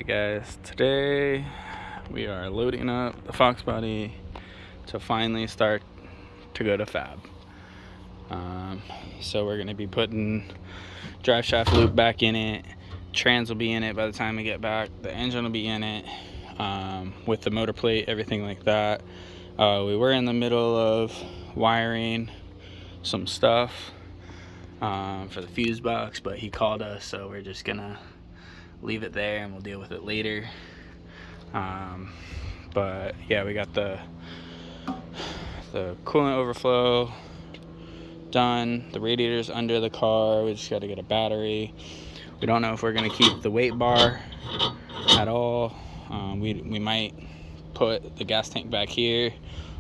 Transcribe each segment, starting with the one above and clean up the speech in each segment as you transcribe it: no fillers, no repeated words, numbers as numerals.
guys, today we are loading up the Foxbody to finally start to go to Fab. So we're going to be putting drive shaft loop back in it, trans will be in it by the time we get back, the engine will be in it, with the motor plate, everything like that. We were in the middle of wiring some stuff for the fuse box, but he called us, so we're just gonna leave it there and we'll deal with it later. But yeah, we got the coolant overflow done, the radiator's under the car, we just got to get a battery. We don't know if we're going to keep the weight bar at all. We might put the gas tank back here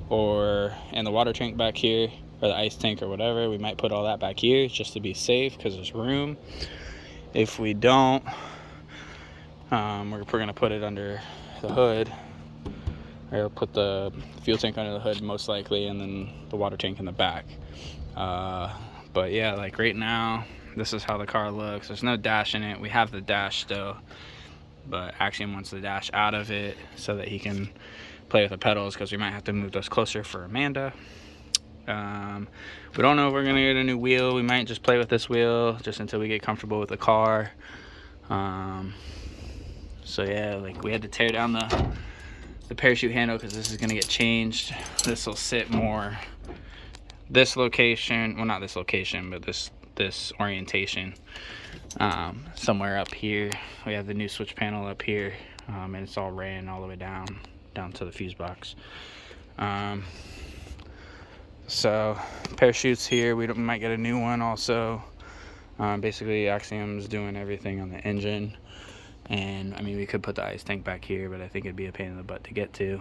and the water tank back here, or the ice tank or whatever. We might put all that back here just to be safe because there's room. If we don't, we're going to put it under the hood, or put the fuel tank under the hood most likely, and then the water tank in the back. But yeah, like right now, this is how the car looks. There's no dash in it. We have the dash still, but Axiom wants the dash out of it so that he can play with the pedals, because we might have to move those closer for Amanda. We don't know if we're gonna get a new wheel. We might just play with this wheel just until we get comfortable with the car. So yeah, like we had to tear down the parachute handle because this is gonna get changed. This will sit more this location, well not this location, but this orientation, somewhere up here. We have the new switch panel up here, and it's all ran all the way down to the fuse box. So parachutes here, we might get a new one also. Basically Axiom's doing everything on the engine, and I mean we could put the ice tank back here, but I think it'd be a pain in the butt to get to.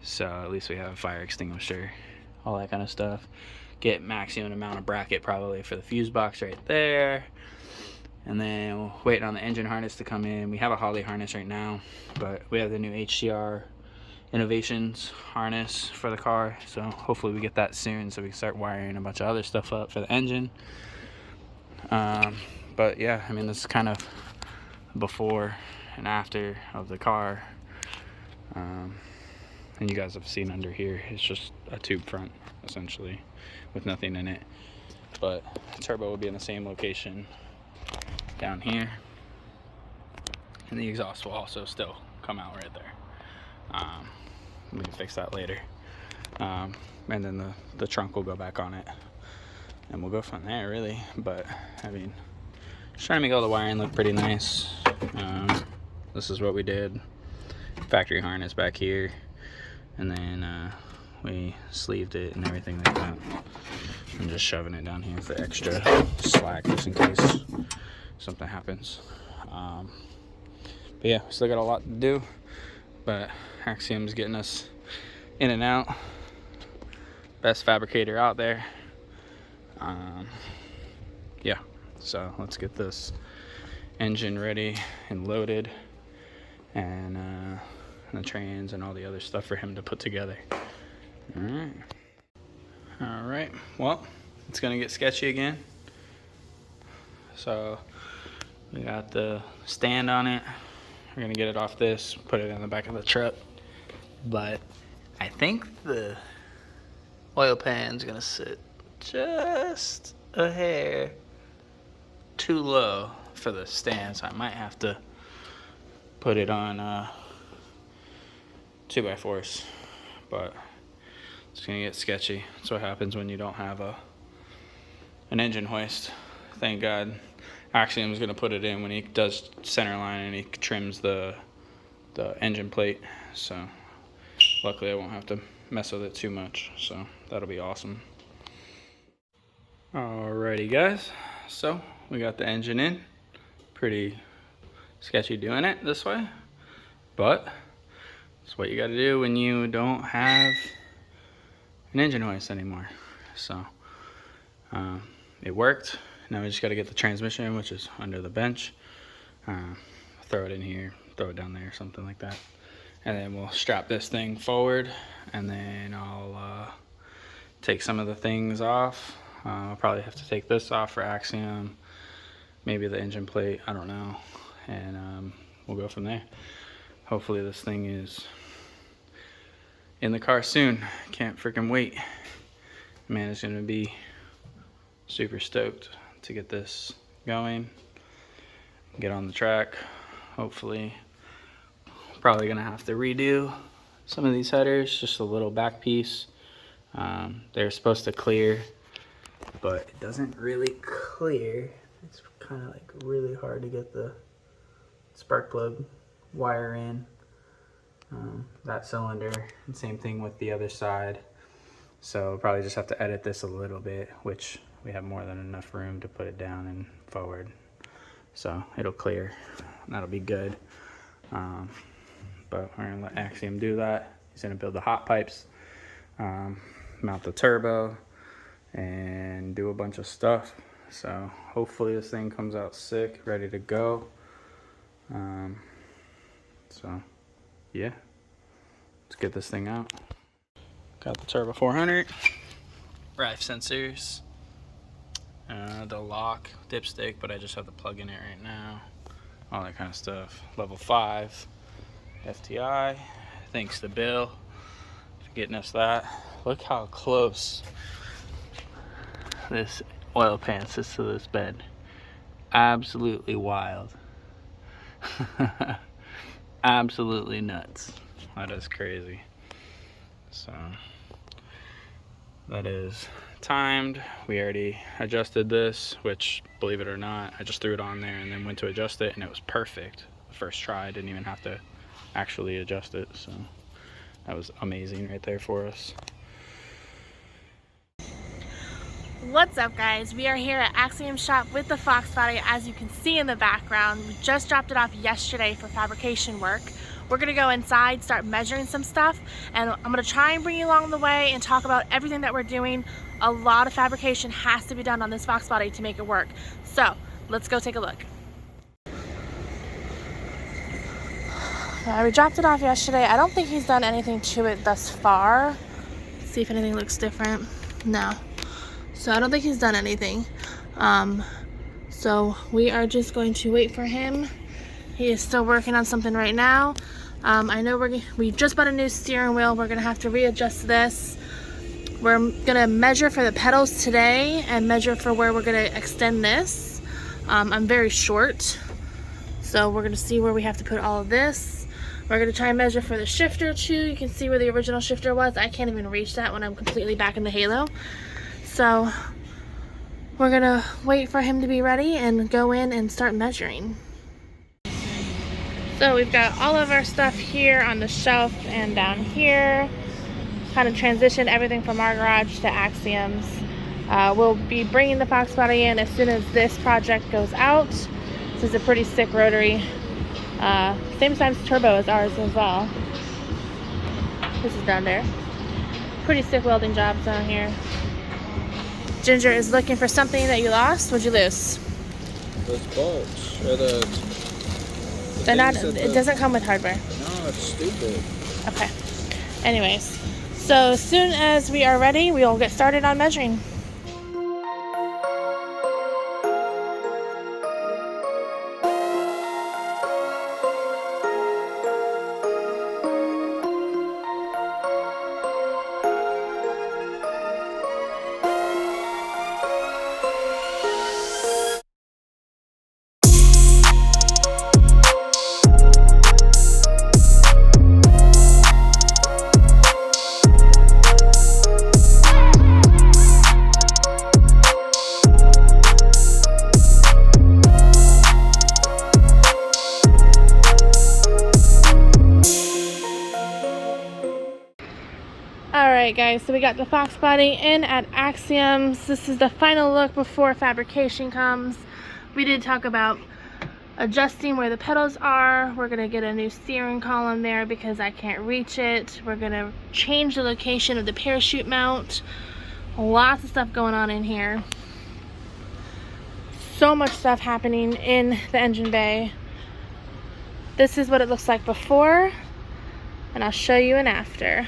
So at least we have a fire extinguisher, all that kind of stuff. Get maximum amount of bracket probably for the fuse box right there, and then we'll wait on the engine harness to come in. We have a Holley harness right now, but we have the new HCR Innovations harness for the car, so hopefully we get that soon so we can start wiring a bunch of other stuff up for the engine. But yeah, I mean this is kind of before and after of the car. And you guys have seen under here, it's just a tube front essentially with nothing in it, but the turbo will be in the same location down here, and the exhaust will also still come out right there. We can fix that later, and then the trunk will go back on it, and we'll go from there really. But I mean, just trying to make all the wiring look pretty nice. This is what we did. Factory harness back here, and then we sleeved it and everything like that. I'm just shoving it down here for extra slack just in case something happens. But yeah, we still got a lot to do, but Axiom's getting us in and out. Best fabricator out there. Yeah, so let's get this engine ready and loaded, and the trans and all the other stuff for him to put together. All right, well, it's gonna get sketchy again. So we got the stand on it. We're gonna get it off this, put it in the back of the truck, but I think the oil pan's gonna sit just a hair too low for the stand, so I might have to put it on 2x4s, but it's gonna get sketchy. That's what happens when you don't have an engine hoist. Thank God Axiom's gonna put it in when he does center line and he trims the engine plate, so luckily I won't have to mess with it too much, so that'll be awesome. Alrighty guys, so we got the engine in. Pretty sketchy doing it this way, but it's what you got to do when you don't have an engine hoist anymore. So it worked. Now we just got to get the transmission, which is under the bench. Throw it in here, throw it down there, something like that, and then we'll strap this thing forward, and then I'll take some of the things off. I'll probably have to take this off for Axiom, maybe the engine plate, I don't know. and we'll go from there. Hopefully this thing is in the car soon. Can't freaking wait. Man is gonna be super stoked to get this going, get on the track. Hopefully, probably gonna have to redo some of these headers, just a little back piece. They're supposed to clear, but it doesn't really clear. It's kind of like really hard to get the spark plug wire in that cylinder, and same thing with the other side. So probably just have to edit this a little bit, which we have more than enough room to put it down and forward, so it'll clear. That'll be good. But we're gonna let Axiom do that. He's gonna build the hot pipes, mount the turbo, and do a bunch of stuff. So hopefully this thing comes out sick, ready to go. So yeah, let's get this thing out. Got the Turbo 400, drive sensors, the lock, dipstick, but I just have to plug in it right now. All that kind of stuff. Level 5 FTI. Thanks to Bill for getting us that. Look how close this oil pan sits to this bed. Absolutely wild. Absolutely nuts. That is crazy. So that is timed. We already adjusted this, which, believe it or not, I just threw it on there and then went to adjust it and it was perfect. The first try, I didn't even have to actually adjust it, so that was amazing right there for us. What's up, guys? We are here at Axiom shop with the Foxbody. As you can see in the background, we just dropped it off yesterday for fabrication work. We're gonna go inside, start measuring some stuff, and I'm gonna try and bring you along the way and talk about everything that we're doing. A lot of fabrication has to be done on this Foxbody to make it work. So let's go take a look. We dropped it off yesterday. I don't think he's done anything to it thus far. Let's see if anything looks different. No. So I don't think he's done anything. So we are just going to wait for him. He is still working on something right now. I know we just bought a new steering wheel. We're gonna have to readjust this. We're gonna measure for the pedals today and measure for where we're gonna extend this. I'm very short, so we're gonna see where we have to put all of this. We're gonna try and measure for the shifter too. You can see where the original shifter was. I can't even reach that when I'm completely back in the halo. So we're gonna wait for him to be ready and go in and start measuring. So we've got all of our stuff here on the shelf and down here. Kind of transitioned everything from our garage to Axiom's. We'll be bringing the Foxbody in as soon as this project goes out. This is a pretty sick rotary. Same size turbo as ours as well. This is down there. Pretty sick welding jobs down here. Ginger is looking for something that you lost. What'd you lose? Those bolts, or the They're not. It doesn't come with hardware. No, it's stupid. Okay. Anyways, so as soon as we are ready, we will get started on measuring. Alright guys, so we got the Foxbody in at Axiom's. This is the final look before fabrication comes. We did talk about adjusting where the pedals are. We're going to get a new steering column there because I can't reach it. We're going to change the location of the parachute mount. Lots of stuff going on in here. So much stuff happening in the engine bay. This is what it looks like before, and I'll show you an after.